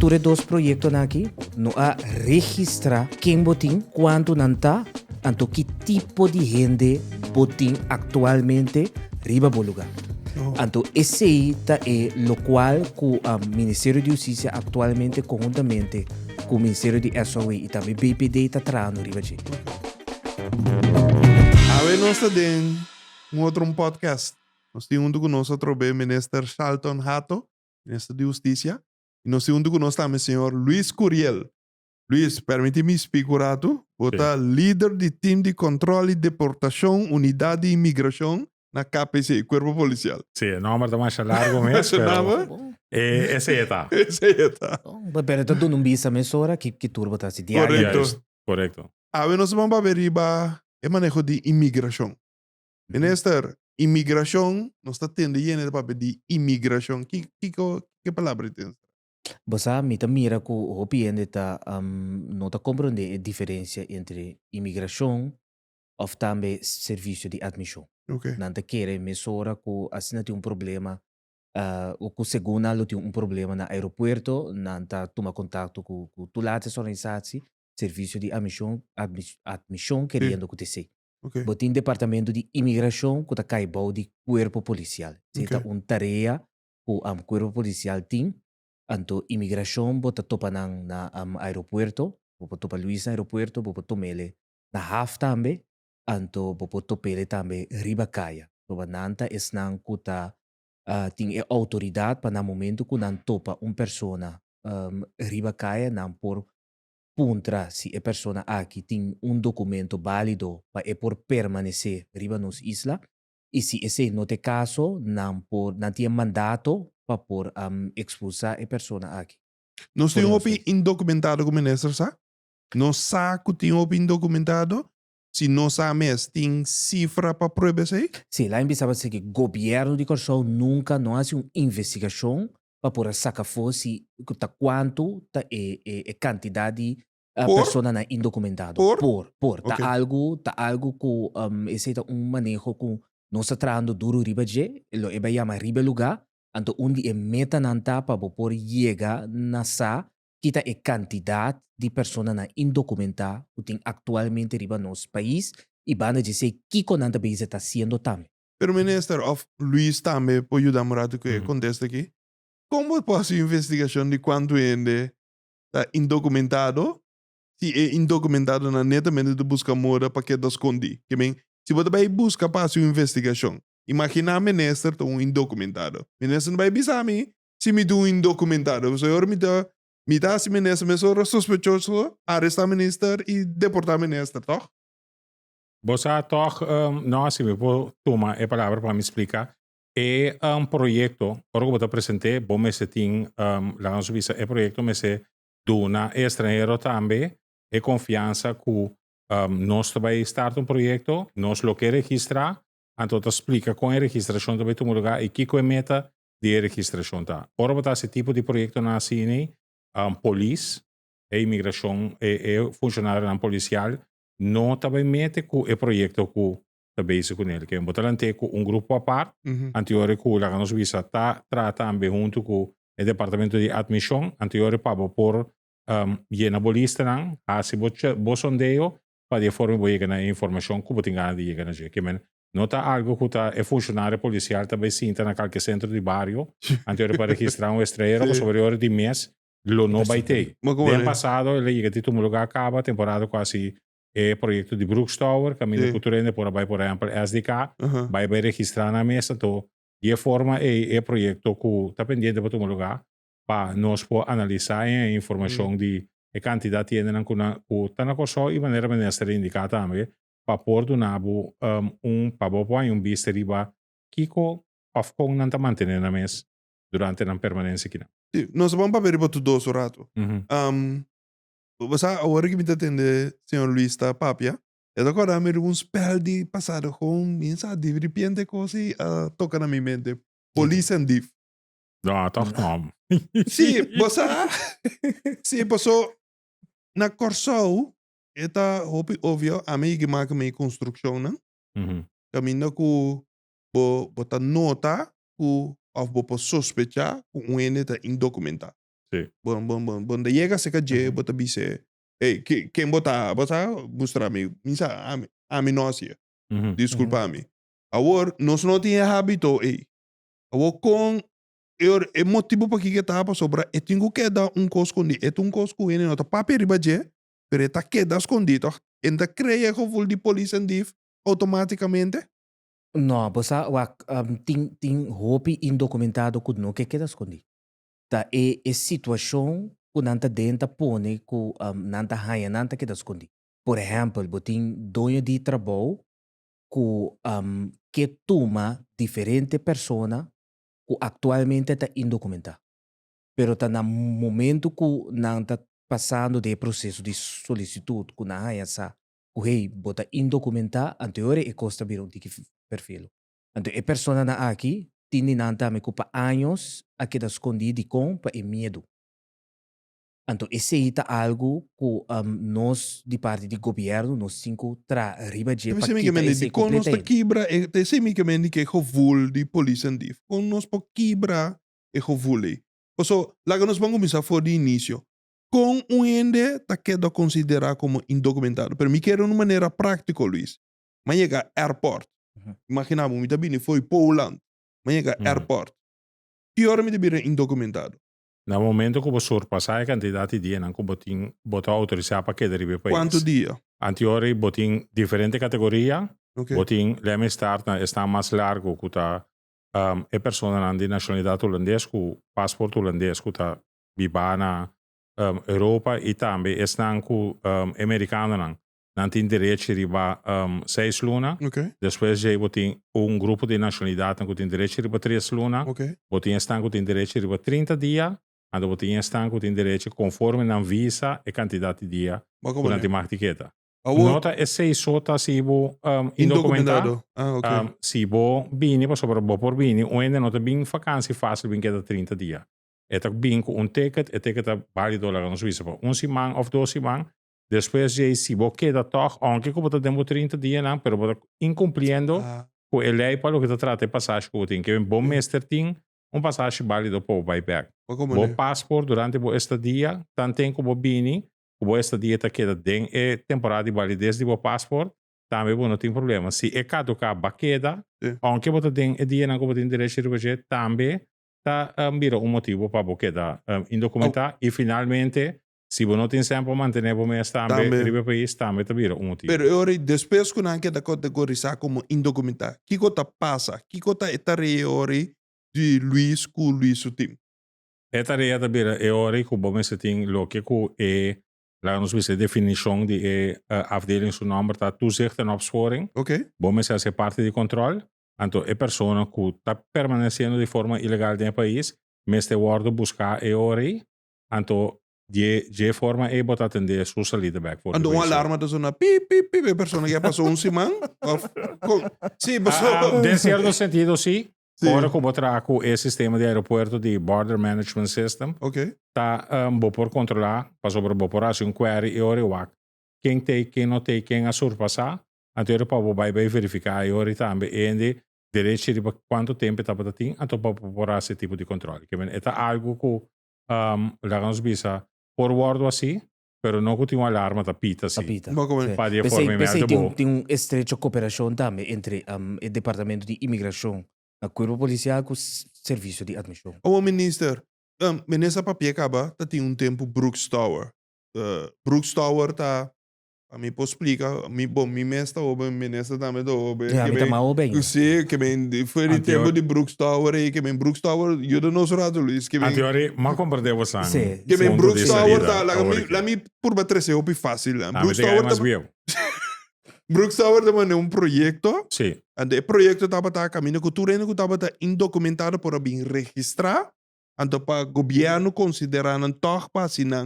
ture dos proyectos aqui, no a registrar quem botin, quanto nanta, anto que tipo de gente botin actualmente riba bo lugar. Anto esse aí é lo qual que o Ministério de Justiça atualmente conjuntamente com o Ministério de SOE e também BPD está trazendo riba de. A nós temos outro podcast. Nós temos conosco o ministro Charlton Hato, ministro de Justiça, e nós temos conosco também o senhor Luis Curiel. Luis, permite-me explicar, você líder do time de controle e deportação, unidade de imigração na KPC, Corpo Policial. Sì, il nome è más largo mes, pero ese está. Esse está. Pero está dando visa mesora que turbo está se diário. Correcto. A nós vamos ver o manejo de imigração. Minister, imigração, nós estamos tendo o papel de imigração. Que palavra tem? Você mira que o OPN não está compreendendo a diferença entre imigração ou também serviço de admissão. Okay. Não quer mesora que assim tem problema, ou que segundo ela tem problema no aeroporto, não está toma contato com tu lado de organização, serviço de admissão querendo acontecer. Okay. Botin departamento de imigração que está caibau de corpo policial. Então, tarefa que o corpo policial tem, anto imigração bota topa na aeroporto, bota topa Luís aeroporto, bota tomele na HAF também, anto bota topele também riba caia. Topa nanta esnan kuta tem autoridade para no momento que não topa persona riba caia não por puntra se a persona aqui tem documento válido para por permanecer riba nos isla e se esse não tem caso não tem mandato para por expulsar a persona aqui. Nós temos indocumentado como ministro, sabe? Nós sabemos que temos indocumentado, se não sabemos, tem cifra para provar isso aí? Sim, lá empieza a ser que o governo de Corsão nunca não faz uma investigação para por sacar fosse quanto é quantidade de persona na indocumentado. Por. Okay. Tá algo que esse é manejo que nós está trazendo duro riba de, lo é chama riba lugar, anto onde é meta nanta para por chegar na sa kita é quantidade de persona na indocumentada que tem atualmente riba nos país e banda dizer que com nanta país está sendo também. Pero minister, of Luis também pode ajudar a que conteste aqui. Como pode ser a investigação de quanto gente está indocumentado? Se é indocumentado na netamente de busca mora para que esconde. Que bem, se você vai buscar para sua investigação, imagina minister indocumentado. Minister não vai avisar me se me do indocumentado. O senhor me dá se minister, me sou sospechoso, arrestar minister e deportar minister, toch? Você toch, não, se me pode tomar a palavra para me explicar. É projeto, agora que eu apresentei, bom, me se tem, lá na Suíça, é projeto, me se dona estrangeiro também, é confiança que nós vai estar projeto, nós lo que registrar, então explica com a registração também tem lugar e que é meta de registração tá. Agora botar esse tipo de projeto na cine, polícia, a imigração, é funcionário na policial, não também mete com o projeto que também se com ele, que é botar com grupo a parte, anterior que lá na Suíça tá também junto com o departamento de admissão, anterior para por llena bolista não, assim bo sondeio para de forma boa na informação que botem ganho de chegar na que men não tá algo que tá é funcionário policial também sinta na qualquer centro de bairro anterior para registrar estrangeiro sobre hora de mês lo não vai ter. Ano passado ele chega de um lugar acaba temporada quase projeto de Brooks Tower caminho cultural por vai por exemplo SDK vai registrar na mesa to de forma é projeto que tá pendente para um lugar para nós poder analisar a informação de a quantidade de gente que está na coisa e maneira ministra indicar também para pôr do nabo para um visto riba que com não está mantendo na mesa durante a permanência aqui. Nós vamos ver para tudo o rato. Você agora que me atende, senhor Luís, está papia. Eu agora me um spell de passado com minha de repente coisa toca na minha mente. Polícia and div. Não, toch não. Sim, você passou na Corsou, é óbvio, a mim que marca minha construção, né? Caminho que botar nota que ou vou sospechar que um ente está indocumentado. Sì. Bon, de llega se que bota bise. Hey, quem bota mostrar me, misa a mi nocia. Mhm. Disculpa-me. Agora, nós não tinha hábito, ei. Agora, com é motivo para que tá para sobra, eu tenho que dar escondido. É cosco ele não tá papel riba je, pero tá queda escondido. Ainda creia que vou de polícia andif automaticamente. No, bosa wak ting hopi indocumentado ku no que queda escondido. Ta e situação ku nanta denta pone ku nanta haya nanta queda escondido. Por exemplo, boting dono de trabalho ku que toma diferente persona ku actualmente está indocumentado. Pero está no momento que não está passando de processo de solicitude, que não há essa, o rei bota indocumentar, anterior e costa vir um tique perfil. Então, a pessoa na aqui, tem não também culpa anos, aqui da escondida e com, para medo. Então, esse é algo que nós, de parte do governo, nós cinco, riba de Tapi para se mi quitar kemen di esse kon nos ta completa. kibra e te se mi kemen di ke gevoel di polícia andif. Kon nos po kibra e gevoel. Oso, laga nos vamos começar for de início. Com ende ta queda considerar como indocumentado. Pero mi quero uma maneira prática, Luis. Mas chega airport. Imaginamos, mi tabini foi Poland. Mas chega airport. Que hora mi tabira indocumentado? No momento que você surpassar a quantidade de dinheiro que você bota autorizar para que derive país. Quanto dia? Anteriori botin diferente categoria, Ok. botin lemme start na está mais largo que tá e persona de nacionalidade holandês com passaporte holandês que tá viva na Europa e também estão com americano não tem direito de riba 6 luna. Ok. Depois já botin grupo de nacionalidade que tem direito de riba 3 luna. Ok. Botin estão que tem direito de riba 30 dias. E botin estão que tem direito conforme na visa e quantidade de dia durante a martiqueta. Nota é sei sota se bo indocumentado. Ah, ok. Se bo bini pa sobre bo por bini, onde nota bem vakantie fácil bem queda 30 dias. É tak bem com ticket, é ticket a válido lá na Suíça por semana ou 2 semanas. Depois já se bo queda toch, aunque que bota tempo 30 dias não, pero bota incumpliendo com a lei para o que trata passagem que tem que bom mestre tem passagem válido para o buyback. Bo passport durante bo estadia, tanto como bini o esta dieta queda den é temporada de validez do passport, também não tem problema. Se é caducar baqueda, aunque você tem dia não tem direito de recolher, também tá vira motivo para baqueda indocumentar e finalmente se você não tem sempre manter o mês também no país também vira motivo. Pero ora depois que não queda categorizar como indocumentar, que coisa passa? Que coisa é tarefa ora de Luis com Luis Sutim? É tarefa vira é ora que o bom se tem lo que é lá nos vê a definição de afdeling seu nome está toezicht en opsporing. Ok. Bom, se é parte de controle. Então, é pessoa que está permanecendo de forma ilegal no país, mas te guarda buscar e ori. Então, de forma é botar atender sua salida back. Então, uma alarma da zona pip, pip, pip, a pessoa que já passou semana. Sim, passou. De certo sentido, sim. Ora que botar com o sistema de aeroporto de Border Management System, tá bom por controlar, passou por bom por assim query e ora o quem tem, quem não tem, quem a surpassar, então para vai verificar e ora também e direito de quanto tempo está para ter, então para por esse tipo de controle. Que é algo que lá nos bisa forward assim, pero não que tem uma alarma da pita assim. Para de forma meio tem estreita cooperação também entre o departamento de imigração, a corpo policial com o serviço de admissão. O minister, nessa papel acaba, tem tempo Brooks Tower. Brooks Tower tá a mim posso explicar, mi mesta obe, minister também do obe. Ja, mi tama obe. Sim, que bem foi de tempo de Brooks Tower e que bem Brooks Tower, eu não nosso rato Luis, que bem. Anteori, ma compredevo sang. Que bem Brooks Tower tá, lá mi por batrese obe fácil. Brooks Tower tá. Brooks Tower também projeto. Sim. E o projeto estava a caminho que tu reino que estava indocumentado por bem registrar, então para o governo considerar não toch para assinar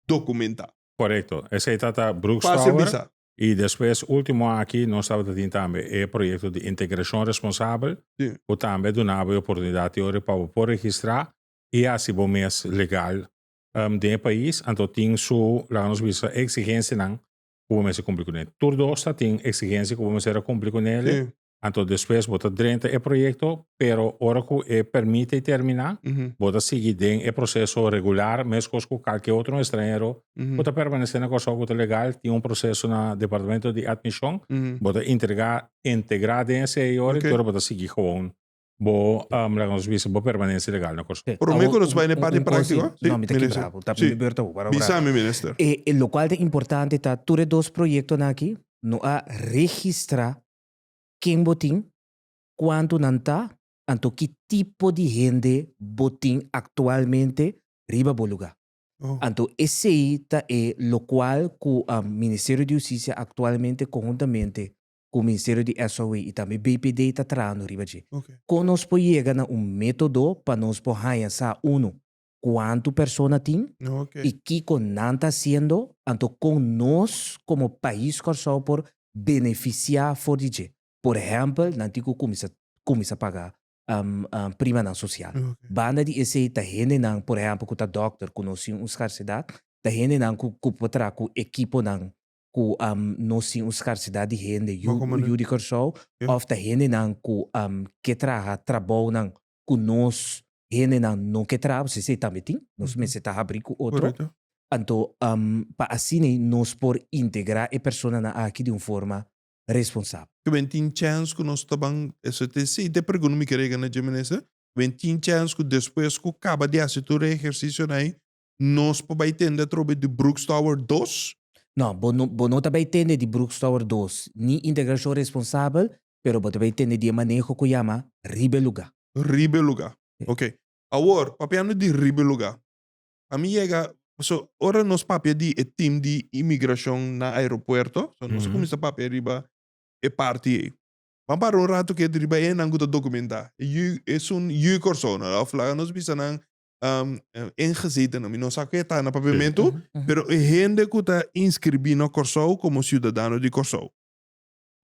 documentar. Correto. Esse é Brooks Tower. E depois, último aqui, nós estávamos tendo também o projeto de integração responsável, que também donava a oportunidade para registrar e assim o mês legal do país. Então, tem sua exigência não como se cumprir com ele. Tudo está tem exigência como se era cumprir com ele. Então, depois, bota dentro do projeto, pero ora que permite terminar, bota seguir dentro do processo regular, mesmo com qualquer outro estrangeiro, bota permanecer na coisa legal, tem processo no departamento de admissão, bota integrar dentro e ora, então bota seguir gewoon, bo permanência legal na coisa. Por me conosco vai na parte prática? No, mi te bravo. Tá Sì. berto para Bisami, minister. E lo qual é importante tá tudo dois projetos aqui, no a registrar quem botin, quanto não tá, anto que tipo de gente botin atualmente riba bo lugar. Oh. Anto esse aí tá é lo qual o Ministério de Justiça atualmente conjuntamente com o Ministério de SOE e também BPD está trazendo riba de. Okay. Com nós pode chegar na método para nós poder sa quanto persona tem Okay. e que com não está sendo, anto com nós como país corso por beneficiar for DJ. Por exemplo, não tem que começar a pagar prima na social. Okay. Banda de esse tá gente não, por exemplo, que tá doctor, que nós temos escassidade, tá gente não que potrá com equipo não, que nós temos escassidade de gente, o de corso, ou tá gente não que trabalho não, que nós gente não que trabalha, se também tem, nós me se tá abrir com outro. Correcto. Então, para assim nós por integrar a pessoa na aqui de uma forma responsável. Que ben 10 chance que nós tabang STC te pergunto me querer na Geminesa, ben 10 chance que depois que acaba de fazer todo exercício aí, nós vai tender a trobe de Brooks Tower 2. Não, não também tem de Brooks Tower 2, nem integração responsável, pero também tem de manejo que chama ribe lugar. Ribe lugar. Ok. Agora, papiano de ribe lugar. A mim chega, so, ora nós papia de team de imigração na aeroporto, so nós começa a papia riba e parte aí. Vamos para rato que riba é não guta documentar. E é persona, of lá nós bisa nang ingezeten, não sabe que está no papiamento, pero é gente que está inscrito no Corsou como cidadão de Corsou.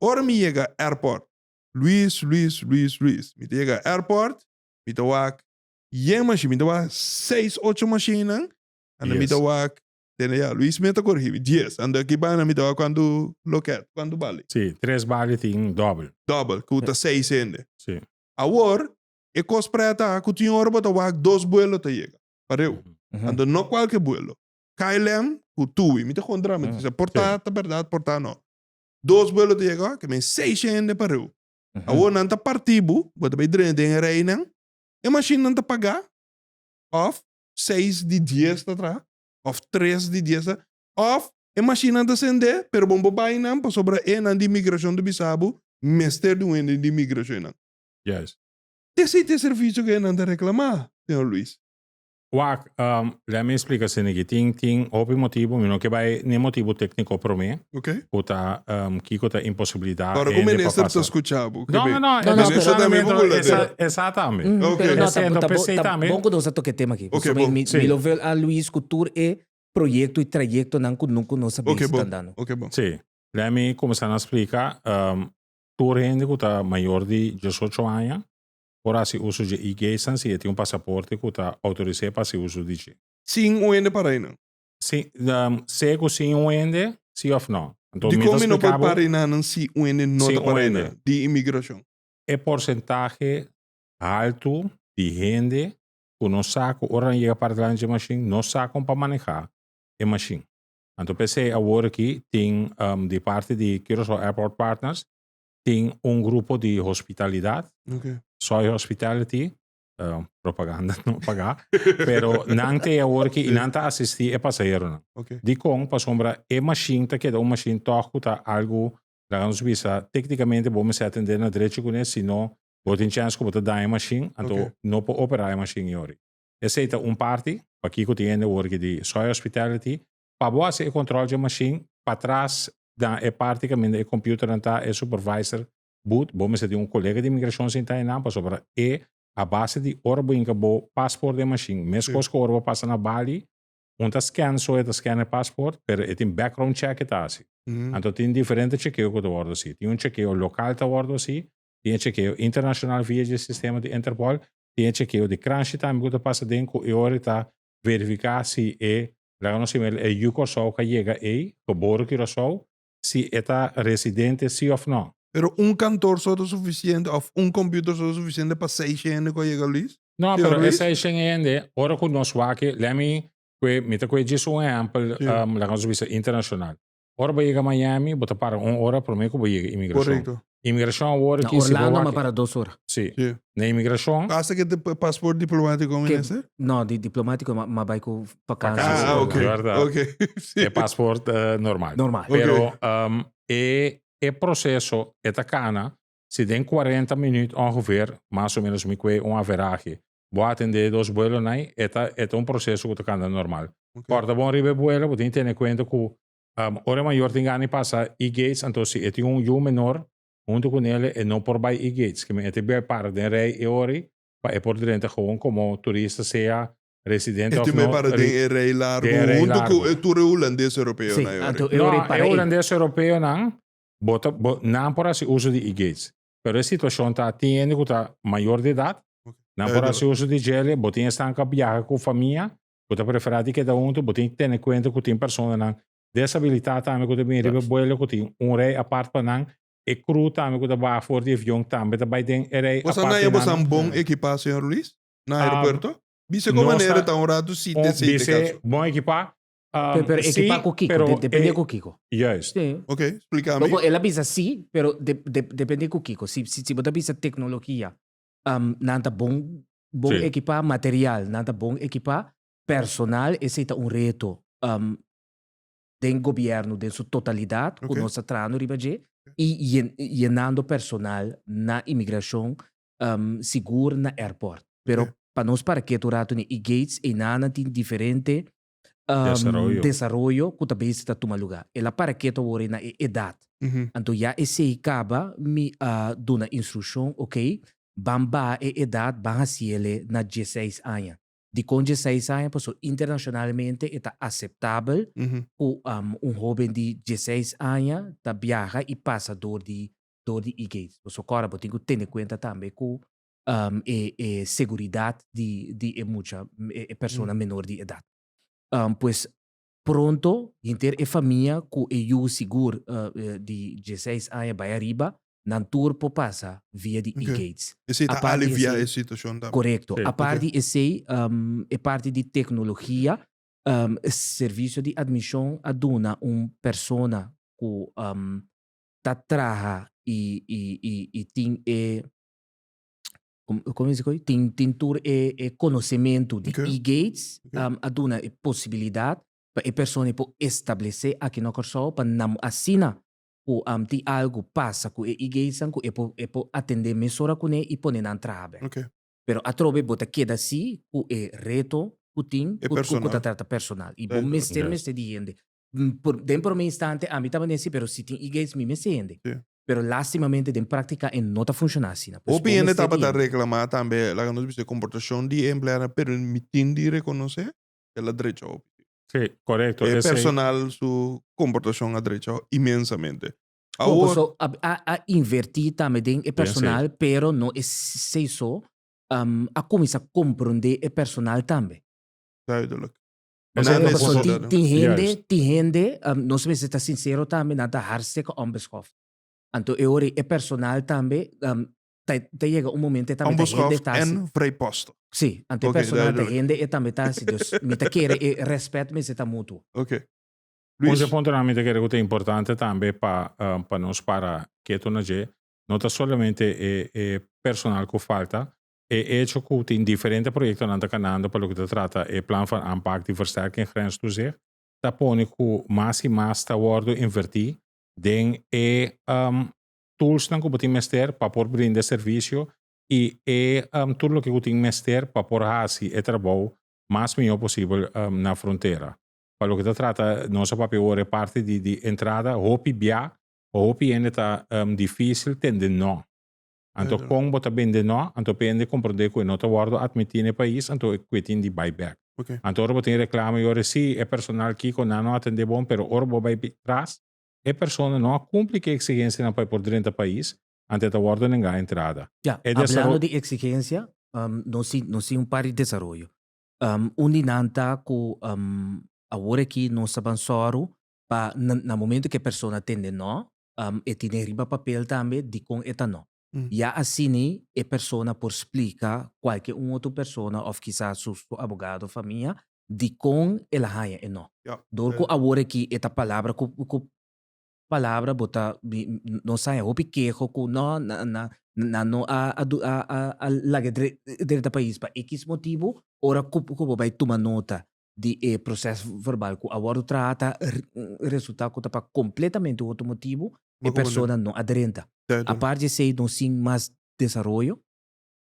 Ora me chega airport. Luis. Me chega airport, me tawak, machine, me tawak 6, 8 machines, and me tawak, Luis me corrige, 10, and aqui vai na me tawak quando loquet, quando vale. Sim, 3 vale tem double. Double, que está 6 ainda. Sim. Agora, e cos preta, que tinha hora para tawak 2 vuelos te chega. Pareu. And não qualquer vuelo. KLM, que tu, me te contra, me diz, portar, tá verdade, portar não. 2 vuelos te chega, que me 6 ainda pareu. Agora não tá partido, bota bem dentro em reina, e machine não tá pagar, of 6 de 10 tá atrás, of 3 de 10, of e machine não tá acender, pero bom babai não, para sobra de imigração do Bissau, mestre do de imigração não. Yes. Esse serviço que não tá reclamar, senhor Luis. Wak, let me explica se negi ting opi motivo, mino que vai nem motivo técnico para mim, Ok? kota kikota impossibilidade. Agora, como o ministro está escutando? Não, exatamente. Ok. Bom que nós toque tema aqui. Ok, bom. Me lo ver a Luis Couture e projeto e trajeto nunca nós sabemos Ok, bom. andando. Ok, bom. Sim. Let me começar a explicar. Tu gente que está maior de 18 anos, ora se uso de e-gason, se tem passaporte que está autorizado para se uso de G. Sim, o ende para aí não. Sim, se que sim o ende, sim ou não. Então, De como não pode explicava, parar não se o ende não Sim, tá para aí o ende. não, de imigração. é porcentagem alto de gente que não sabe, ora chega para lá de machine, não sabe para manejar a machine. Então, pensei agora que tem, de parte de Curaçao Airport Partners, tem grupo de hospitalidade, Ok. Soy Hospitality, propaganda, não pagar, pero não tem agora que não está assistir a passageiro. Não. Ok. De com, para sombra, é machine, que é uma machine, toca algo, lá nos visa, tecnicamente, vamos atender na direita com isso, senão, vou ter chance que dar a machine, então, não pode operar a machine agora. Essa é parte, para que tem agora de Soy Hospitality, para você controlar a machine, para trás, da é parte que o computer não está, é supervisor, boot, vamos ter colega de imigração sem estar na para e a base de orbo em que o passaporte da machine, mesmo que o orbo passa na Bali, scan só é scan o passaporte, pero tem background check está assim. Então tem diferentes chequeio que ordo assim. Tem chequeio local que ordo assim, tem chequeio internacional via o sistema de Interpol, tem chequeio de crunch também que passa dentro e ora está verificar se é lá no cima é Corsou que chega aí, que bora Corsou, se está residente sim ou não. Pero cantor só é suficiente, ou computer só é suficiente para 6 gente que chega, Luis? No, Sim, pero Luis? essa é ora con nos wake, lemi, mita que diz um exemplo, Sim. lá visa internacional. Ora vai chegar Miami, bota para hora para mim que vai chegar imigração. Correto. Imigração agora Na que se Orlando, vai mas para 2 horas. Sim. Sim. Na imigração, Basta que te passaporte diplomático como Que- esse? Não, de diplomático, mas vai com vacância. Vacância. Ah, Sim, ok. verdade. Ok. Sim. é passaporte normal. Normal. Ok. Pero é processo, é tacana, se tem 40 minutos ongeveer, mais ou menos, me que uma veragem. Vou atender dos vuelos, é um processo que tacana normal. Ok. Corta bom ribe vuelo, você tem em conta que hora maior tem que passar e-gates, então se é um menor, junto com ele, e não por by e-gates, que é bem para de rei e ori, é por dentro gewoon como turista, seja residente Este of me no. para de rei largo, de rei junto largo. com o tour holandês europeu, Sim, né? então Yori? eu No, orei é para ele. holandês europeu não, não por assim uso de e-gates. Pero a situação está tendo que está maior de idade, não por assim uso de gel, botem estar com viajar com família, bota preferir que cada botem ter em conta que tem pessoa não desabilitada também que tem ribe boelo que tem rei apart para não e cru também que vai fora de avião também vai tem rei Você apart não é um bom equipar, senhor Luis? No aeroporto? Bisa como maneira tão rato se Bise bom equipar. Pero equipar com Kiko, depende com Kiko. Yes. Sim. Ok, explica-me. Ela avisa sim, pero depende com Kiko. Se você avisa tecnologia, nada bom Sim. equipar material, nada bom equipar personal, esse é reto do governo, de sua totalidade, Ok. com nossa trano ribaje, e llenando personal na imigração seguro na airport. Pero Ok. para nós para que tu rato ni e-gates e nada tem diferente desarrollo que também está toma lugar. Ela para que tu ore na idade. Uhum. Então já esse acaba me dona instrução, ok? Bamba e idade banga siele na 16 anos. De com 16 anos, posso internacionalmente está aceitável Uhum. que jovem de 16 anos tá viaja e passa dor de e-gates. Posso agora tem que ter em conta também que seguridade de muita pessoa menor de idade. Pues pronto, inter e família que eu seguro de 16 anos vai arriba, não turpo passa via de Ok. e-gates. Esse A está parte aliviar esse- a situação também. Correto. Sim. A parte esse é parte de tecnologia, serviço de admissão aduna persona que tá traha e tem como se diz? Tem tur conhecimento de Ok. e-gates, Ok. aduna possibilidade para a pessoa pode estabelecer aqui no corso para não assinar que tem algo passa com e-gates que pode atender mesura com ele e pôr na trabalho. Ok. Pero a trove bota queda assim que reto que tem É que personal. trata personal. E É, bom mestre yes. mestre de gente. Por um instante a mim estava nesse, pero se tem e-gates me mestre. Sim. Pero lastimamente em prática não está funcionando assim. O PN estava a reclamar também, lá nós vimos a comportação de empregada permitindo de reconhecer ela direito. Sim, correto. É Esse- personal sua comportação a direito imensamente. Como Agora, a invertir também é personal, pero não é sei só a começar a compreender é personal também. duidelijk. Esse Não é é o Pessoal, necessário. tem gente, não sei se está sincero também, nada hartstikke onbeschoft. Então, eu é personal também, chega momento também tá gente Onbeschoft tá en vrijposten. sim, então Ok, personal tá duidelijk. gente também tá assim, dus me tá querer e respeito me se tá mútuo. Ok. Un Luis, punto que è importante também para nós para que tu não é somente personal que falta, é hecho que tem diferentes projetos na cananda para o que te trata é plan van aanpak die versterking grens toezicht. Dat pone que mais e mais está worden invertir den tools que você mester para por brindar serviço e tudo que você mester para por hasi e trabalho mais melhor possível na fronteira. Para o que te trata, nossa papel é parte de entrada, hopi bia, hopi ainda está difícil, tende não. Então, como você vende não, então pende compreender que não está guardo admitir no país, então é que tem de buyback. ok. Então, você tem reclama, eu sim, é personal que com não atende bom, pero ora vai trás, é pessoa não cumpre que exigência não vai por dentro do país, então está guardo ninguém entrada. Ja, É hablando de exigência, não sei par de desenvolvimento. Dinanta que agora aqui nós avançaram para no momento que a pessoa atende não, e tiene riba papel também de com etano. Mm. Ya assim e persona por explica qualquer outra persona of quizás su abogado família de com ela haya e não. Ja. Dorco agora que esta palavra ku palavra bota no sai hopi quejo ku no na no a lage direta país pa X motivo ora ku vai tomar nota de processo verbal ku agora trata resultado ku tapa completamente outro motivo e persona não aderenta. A parte de ser não sim mais desarrollo.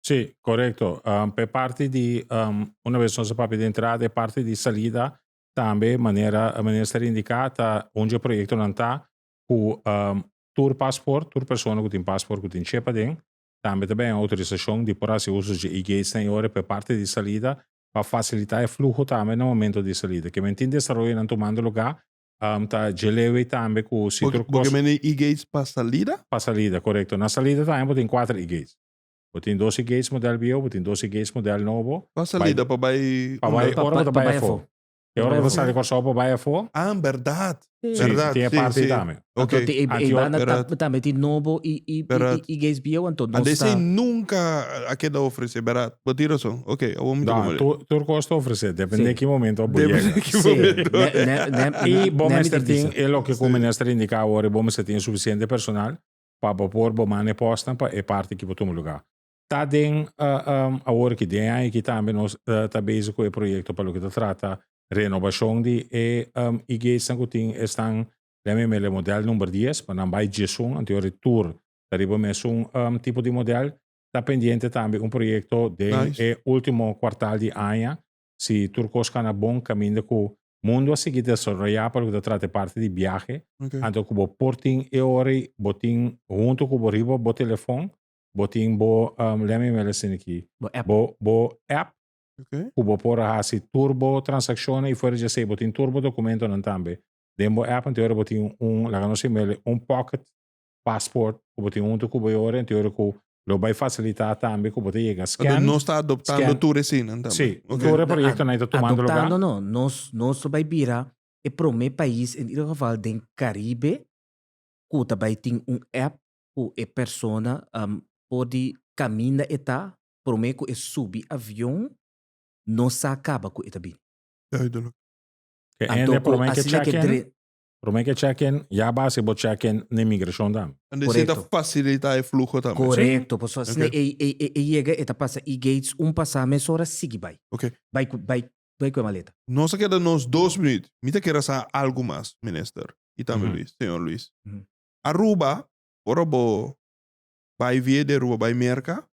Sì, corretto. Per parte di una vez non sapete di entrata e parte di salida, tambe maniera essere indicata ogni progetto non sta cu tour passport, tour persona cu tin passport cu tin cepa den, tambe também autorização de porasi uso de IGs na ore per parte di salida para facilitar il flusso tambe no momento di salida. Che mentin desarrollo non tomando lugar, ta gelewe tambe cu si Porque meni e-gates para salida? pa salida, corretto. Na salida tambe tem 4 IGs. Botin 12 gates model bio, botin 12 gates model novo. Para salida, para vai... Ora pa vai for. E ora Vai sai cosa dopo vai for? Ah, verdade. Sì, Verdade, ti è sì, parte sì. também. Ok. Também tem novo e gays bio então não Andesse está. nunca a queda oferece, verdade. Vou ter razão. Ok, eu vou me No, tu costo offrire, dipende Sì. che momento Depende che Sì, momento. E bom ne mestre mi tem, dice. e lo che Sì. come mestre indica ora, bom mestre tem suficiente personal para propor bom mane posta pa e parte que botum lugar. Tá den a ora que den aí que também nós tá basic com o projeto para o que trata renovação de e que estão mele model número 10 para não vai gestão anterior tour arriba mais tipo de model tá pendiente também projeto de Nice. último quartal de ano se turcos can bom caminho com mundo a seguir desarrollar para o que trata parte de viagem Ok. anto kubo porting e ore boting junto kubo ribo bo telefone boting bo lemme medicine aqui bo app Ok. kubo pora hasi turbo transazione e fuori già sei boting turbo documento non tambe dembo app anteriore boting lagano simile pocket passport kubo boting junto kubo ore anteriore ku lo vai facilitar tambe kubo te llega Quando scan não está adoptando scan. tu resina, então. Sì, Ok. ora progetto non hai tomando lugar. Adoptando no, nós vai virar e pro meu país em ieder geval den Caribe ku também tem app ku e persona pode caminhar eta pro me ku e subir avião não se acaba ku eta bin. Duidelijk. Che ende pro me che assim que check-in, pro me che check-in, ja base bo check-in na imigração dam. En er zit Correcto. faciliteit e vloegen dan. Correcto, pues Ok. llega eta passa e gates passa mes horas sigue vai. Ok. Vai com a maleta. Nós queda nos 2 minutos. Mita quer sa algo mais, minister. E também Mhm. Luis, senhor Luis. Mhm. Aruba, ora bo vai via de Aruba, vai merca.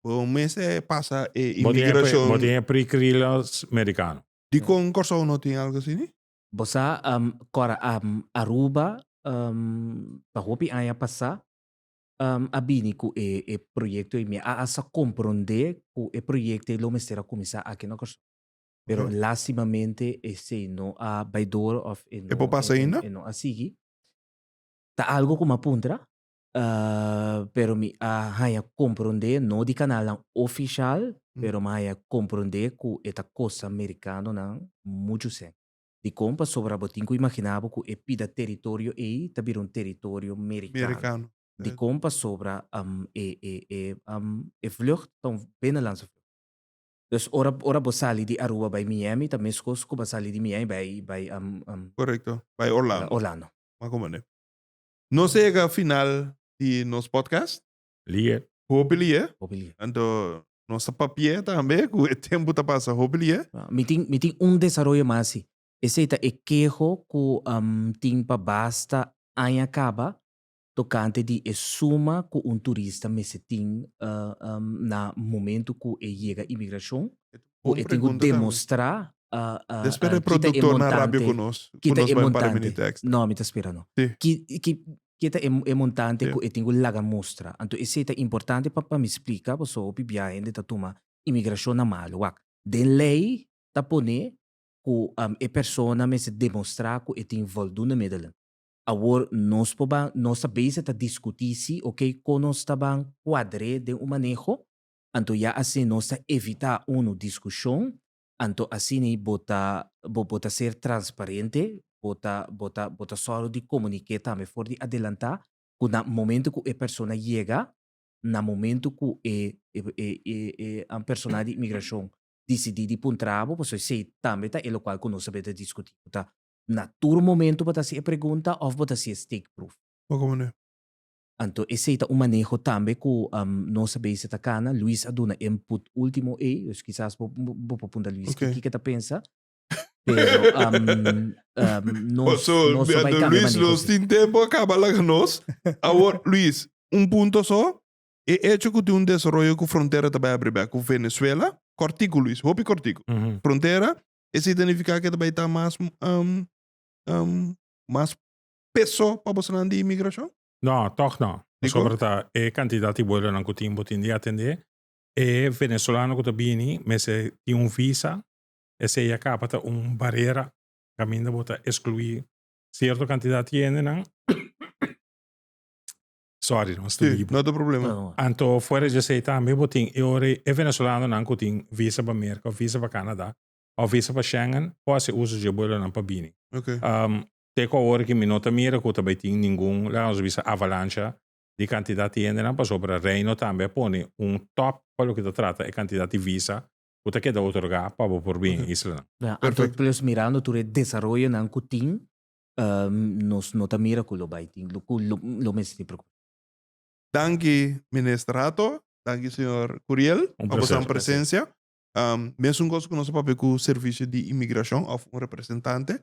O mês passa e imigração. Botinha pre-crilas americano. Di con corso não tem algo assim? Bosa cora Aruba pa hopi aya passa abini ku e proyecto e mi asa comprender ku e proyecto lo mestera começar aqui no corso. Pero Ok. lastimamente se no a baidor of E po passa ainda? no asigi. Ta algo como apuntra. Pero mi haya comprender no di canal lang official, pero haya comprender ku eta costa americano nang muito sen. Di compa sobra botin ku imaginavo ku e pida territorio e tabir un territorio americano. Americano. Di compa sobra e vlucht dan binnenlandse vlucht. Dus ora bosali di Aruba bij Miami, ta mescos ku basali di Miami bij Correcto. Vai Orlando. Orlando. Maar como né? Não chega ao final de nosso podcast. Lie. Hopelijk. Mobilie. Então, nossa papier também, que o tempo tá passa hopelijk. Meeting un desarrollo más. Ese ita e quejo ku ting pa basta anya acaba tocante di e suma ku un turista meseting na momento ku e llega imigração ku e tingu demostrar Espera produtor na rádio conosco. kita Conosco e vai para mini montante. text. No, mi ta spera no. Sì. Kita e montante Sì. ku e tingu laga mostra. Anto ese ita importante pa mi explica so pibiaen de tatuma imigração na malo wak. Den lei ta pone ku e persona me se demonstrar ku e tem voldoende middelen. Agora nós poban nós base ta discutisi, ok, conos taban quadre de um manejo, anto ya assim nós evitar uma discussão, anto assim bota ser transparente, bota solo de comunicar também for de adelantar que na momento que a pessoa chega na momento que a pessoa de imigração decide de puntrabo você sei também tá o qual que nós sabemos discutir tá na todo momento bota se pergunta ou bota se stake proof Como né? então esse é manejo também que nós sabemos se tá cana Luis aduna input último quizás vou perguntar Luis que tá pensa pero nós vai também Luis, manejo nós tem tempo, acaba lá com nós. Agora, Luis, ponto só. É hecho que tem desenvolvimento com fronteira também abre com Venezuela. Cortico, Luis, hopi cortico. Fronteira, isso significa que também está mais peso para você de imigração? No, toch no. Dico? Soprattutto i candidati vogliono anche di attendere e venezuelano che bini messe di un visa e se ya capita un barriera cammina bota escluir certo candidati ennan sorry non sto Sì, non c'è problema. No. anto fuori già sei tambe botin e ore e venezuelano nan cotin visa per America o visa per Canada o visa per Schengen poi se uso già vogliono un po' bini Ok. Teko ora che mi nota mira che tabei ting ningun la us visa avalanche di candidati ennan pa sopra Reino tambe pone un top quello che tratta e candidati visa puta che da otorgar pa por bem Isla. Então, Perfeito. plus mirando tu desarrollo ng kuting, nos nota mira ko lo baiting, lo mes ti preocupa. Danke, ministrato. Danke, senhor Curiel, Um por sua prazer. presença. Mesmo coisa que nós papel com o serviço de imigração, ou um representante.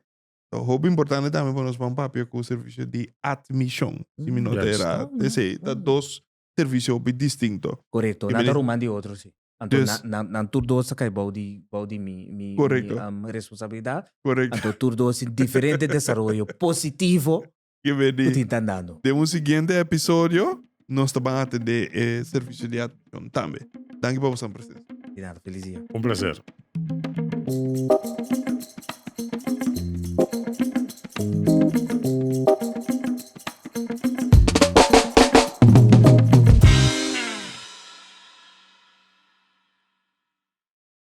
Então, hobby importante também para nós papel com o serviço de admissão. Se me nota Yes. era, esse, dois serviços bem distintos. Correcto, E nada bene- roman di otro, sì. Anto Yes. nan tur dos sa kay baudi mi Correcto. responsabilidad. Correto. Anto tur dos in diferente desarrollo positivo Que vedi, utintandando. de um seguinte episódio, nós vamos atender o serviço de admissão também. Danke por sua presença. Di nada, felicia. Un placer.